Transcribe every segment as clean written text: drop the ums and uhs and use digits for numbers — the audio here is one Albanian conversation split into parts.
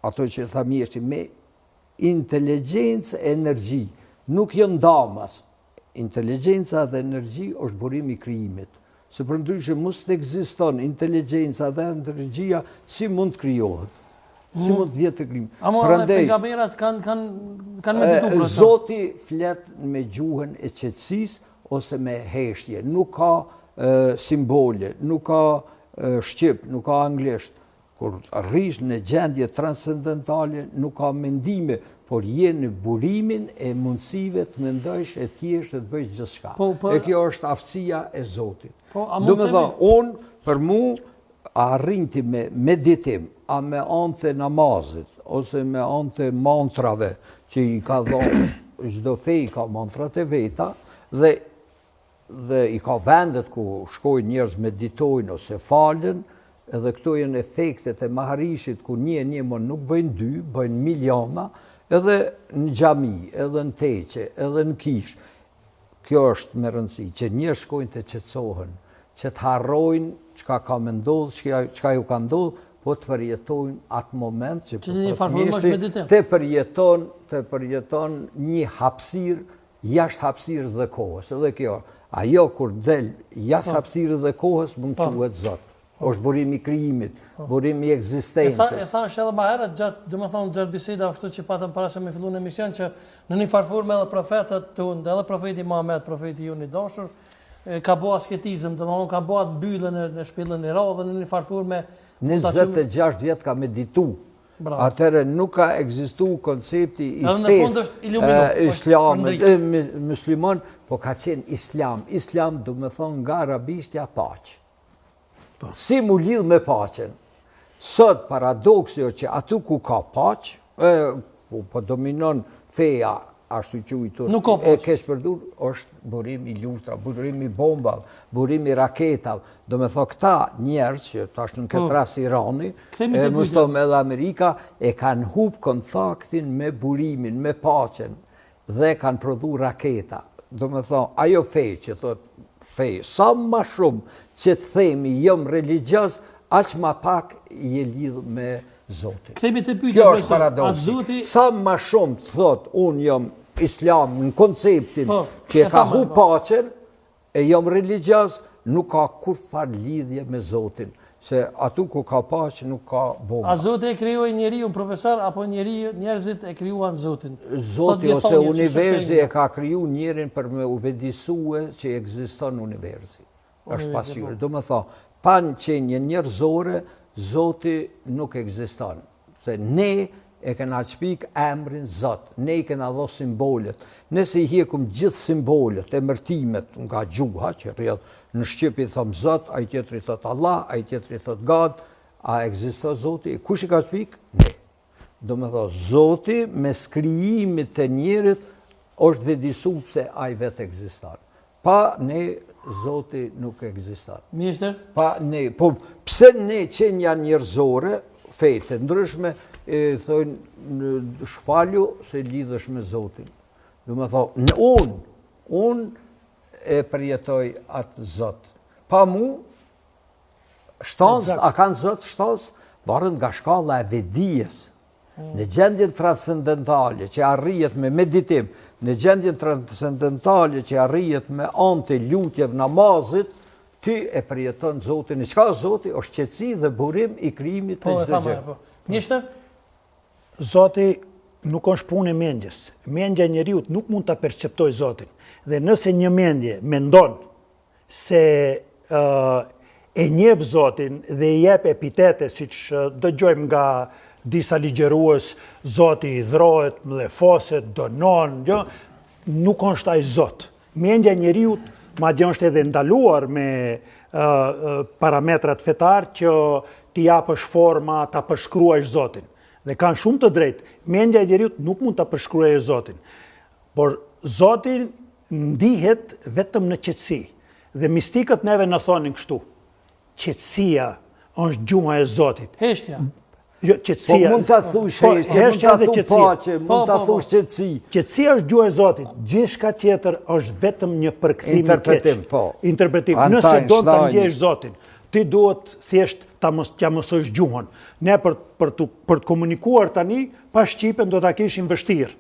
ato që tha mjeshti, me inteligencë e energji, nuk janë damas. Inteligenca dhe energji është burimi i krijimit. Se përndryshe mos të ekziston inteligenca dhe energjia, si mund të krijohet? Si mund të vjetë të krijim? Amo edhe pejgamberat kanë medituar për këtë. Zoti flet me gjuhën e qetësisë ose me heshtje. Nuk ka simbole, nuk ka shqip, nuk ka anglisht. Kur rrish në gjendje transcendentale, nuk ka mendime, por je në burimin e mundësive të mendojsh e thjesht të bëjsh gjithçka. E kjo është aftësia e Zotit. Do me thënë, unë për mu arrinti me meditim, a me anë të namazit, ose me anë të mantrave, që i ka dhonë, çdo fe i ka mantrat e veta, dhe i ka vendet ku shkojnë njerëz meditojnë ose falen, edhe këto janë efektet e maharishit ku një më nuk bëjnë dy, bëjnë miliona, edhe në xhami, edhe në teqe, edhe në kish. Kjo është me rëndësi, që njerëz shkojnë të qetësohen, që të harrojnë çka ka me ndodhë, çka ju ka ndodhë, po të përjetojnë atë moment që të përjeton një hapësirë jashtë hapësirës dhe kohës. Edhe kjo, ajo kur del jashtë hapësirës dhe kohës, mund quhet Zot. Është burimi i krijimit, burimi i ekzistencës. E thash edhe më herët gjatë bisedave ashtu që patëm para se me filluar në emision që në një farformë edhe profetët tonë, edhe profeti Muhammed, profeti jon i dashur, ka bo asketizëm, domethënë ka bo atë mbyllën në shpellën e radhën në një farformë 26 vjet ka meditu. Atëherë nuk ka ekzistuar koncepti i fesë islamit, musliman, po ka qenë islam. Islam do me thonë nga arabishtja paqë. Si mu lidh me paqen? Sot paradoksio që atu ku ka paqë, po dominon feja, ashtu quajtur, e keq përdur, është burimi i luftra, burimi i bombave, burimi i raketave. Do me thonë këta njerëz që tash në këtë rast Irani, mustom edhe Amerika, e kanë hup kontaktin me burimin, me paqen, dhe kanë prodhu raketa. Do me thonë, ajo fej që thot fej, sa ma shumë që të themi jam religios, aq ma pak je lidh me Zotin. Kjo është paradoksi. Sa ma shumë të thot, unë jam islam në konceptin që e ka hu paqen, e jam religios, nuk ka kur far lidhje me Zotin. Se atu ku ka paqe nuk ka bomba. A Zoti e krijoi njeriu, profesor, apo njerëzit e krijuan Zotin? Zoti ose universi e ka kriju njerin për me u vedisue që ekziston universi. Është pasqyrë. Do me thonë, pa në qenje njerëzore, Zoti nuk ekziston. Se ne e kena qpik emrin Zot, ne i kena dho simbolet. Nëse i hjekum gjithë simbolet, emërtimet nga gjuha, që rrjedh në Shqipi thëmë Zot, a i tjetëri thot Allah, a i tjetëri thot God, a ekzisto Zoti? Kush i ka qpik? Ne. Do me thonë, Zoti me skrijimit të njerit është vedisu pse a i vetë ekziston. Pa ne, Zoti nuk ekziston. Minister? Pa ne, po pse ne qenja njerëzore, fejtë ndryshme, thojnë shfalju se lidhësh me Zotin. Do me thonë, unë e përjetoj atë Zot. Pa mu, a kanë Zot shtos, varën nga shkalla e vedijes. Në gjendjen transcendentale që arrijet me meditim, në gjendjen transcendentale që arrijet me anë të lutjev namazit, ty e përjeton Zotin. Në qka Zoti është qetësi dhe burim i krijimit të çdo gjë. Njështër? Zoti nuk është punë e mendjes. Mendja e njeriut nuk mund të perceptoj Zotin. Dhe nëse një mendje mendon se e njeh Zotin dhe i jep epitete, siç dëgjojmë nga disa ligjerues, Zoti i dhrohet, mlefoset, donon, nuk është ai Zot. Mendja e njeriut madje është edhe ndaluar me parametrat fetar që t'i japësh forma, ta përshkruash Zotin. Dhe kanë shumë të drejtë, mendja e njeriut nuk mund ta përshkruajë Zotin. Por Zoti ndihet vetëm në qetësi. Dhe mistikët neve në thonin kështu. Qetësia është gjuha e Zotit. Heshtja. Po mund të thush heshtje, mund të thush paqe, mund të thush qetësi. Qetësia është gjuha e Zotit. Gjithçka tjetër është vetëm një përkthim i keq. Interpretim. Nëse do ta ndjesh Zotin, ti duhet thjesht t'ja mësosh gjuhën. Ne për të komunikuar tani, pa shqipen do t'a kishim vështirë.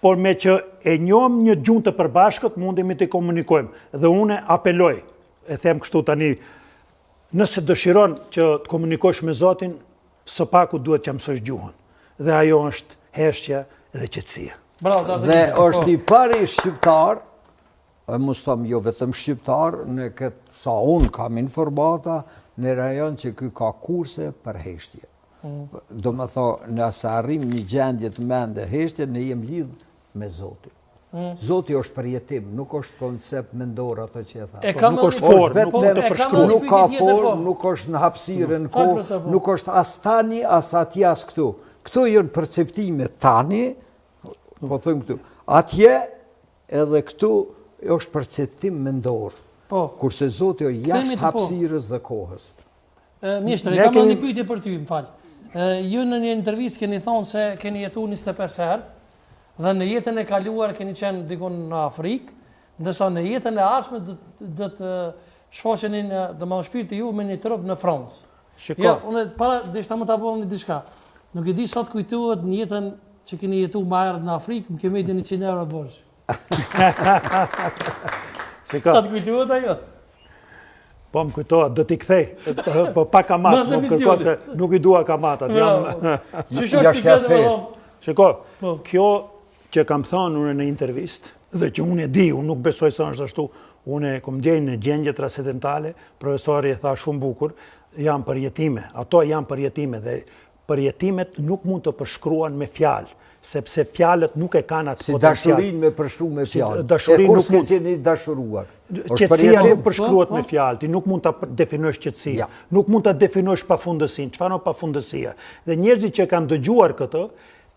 Por me që e njohim një gjuhë të përbashkët, mundemi të komunikojmë. Dhe une apeloj, e them kështu tani, nëse dëshiron që të komunikosh me Zotin, së paku duhet t'ja mësosh gjuhën. Dhe ajo është heshtja dhe qetësia. Dhe është i pari shqiptar, mos thom jo vetëm shqiptar, në këtë sa unë kam informata, në rajon që ky ka kurse për heshtje. Do më thonë, nëse arrim një gjendje të mende heshtje, ne jem lidh me Zotin. Zoti është përjetim, nuk është koncept mendor ato që e tha. Nuk është formë, nuk ka formë, nuk është në hapësirën kohë, nuk është as tani, as atje, as këtu. Këtu janë perceptime tani, po thëmë këtu. Atje edhe këtu është perceptim mendor. Kurse Zoti është jashtë hapësirës dhe kohës. Mjeshtër, e kam një pyetje për ty, më falë. Ju në një intervistë keni thonë se keni jetu 25 herë, dhe në jetën e kaluar keni qenë dikun në Afrikë, ndërsa në jetën e ardhshme do të shfaqeni dhe ma shpirti ju me një trup në Francë. Ja, unë para deshta më ta bëmë një diçka. Nuk e di sa të kujtohet në jetën që keni jetu më herët në Afrikë, më kemi edhe 100 euro borxh. Sa të kujtohet ajo? Po më kujtohet, do t'i kthej, po pa kamat, nuk i dua kamatat. Shiko, kjo që kam thonë unë në intervist, dhe që unë e di, unë nuk besoj se është ashtu, unë e kom djejnë në gjendje transcendentale, profesori e tha shumë bukur, janë përjetime, ato janë përjetime, dhe përjetimet nuk mund të përshkruan me fjalë, sepse fjalët nuk e kanë atë potencial. Si dashurin me përshkru me fjalë. E kur s'ke qeni dashuruar? Qetësia nuk përshkruat me fjalë, ti nuk mund të definosh qetësia, nuk mund të definosh pafundësin, çfarë është pafundësia. Dhe njerëzit që kanë dëgjuar këtë,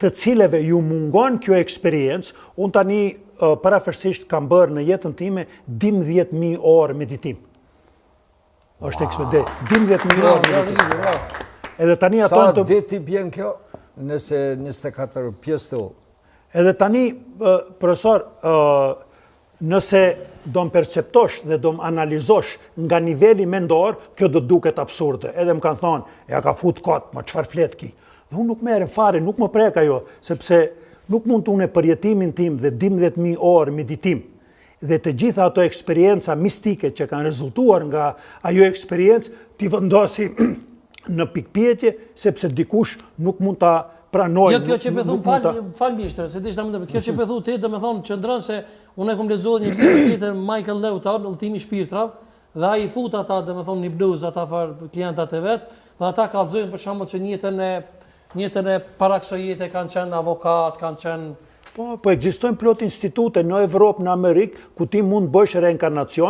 të cileve ju mungon kjo eksperiencë, unë tani parafërsisht kam bërë në jetën time 12.000 orë meditim. Është ekspedit, 12.000 orë meditim. Edhe tani ato sa veti bjen kjo? Nëse 24 pjesë të. Edhe tani, profesor, nëse do më perceptosh dhe do më analizosh nga niveli mendor, kjo do duket absurde. Edhe më kanë thonë, ja ka fut kot, ma çfarë flet ki? Dhe unë nuk merrem fare, nuk më prek ajo, sepse nuk mund të unë përjetimin tim dhe 12.000 orë meditim dhe të gjitha ato eksperienca mistike që kanë rezultuar nga ajo eksperiencë, ti vendosi në pikpjetje, sepse dikush nuk mund ta pranojë. Kjo që pëthu, falë mjeshtër, se dishta më të kjo që pëthu të me thonë që ndrën se unë e kom lezuar një libër tjetër Michael Lewton, Udhëtimi i shpirtrave, dhe ai i fut ata, dhe me thonë një bluz ata far klientat e vet, dhe ata kallëzojnë për shembull që njëtën e para kësaj jete kanë qenë avokat, kanë qenë. Po ekzistojnë plot institute në Evropë, në Amerikë, ku ti mund bësh reinkarnacion.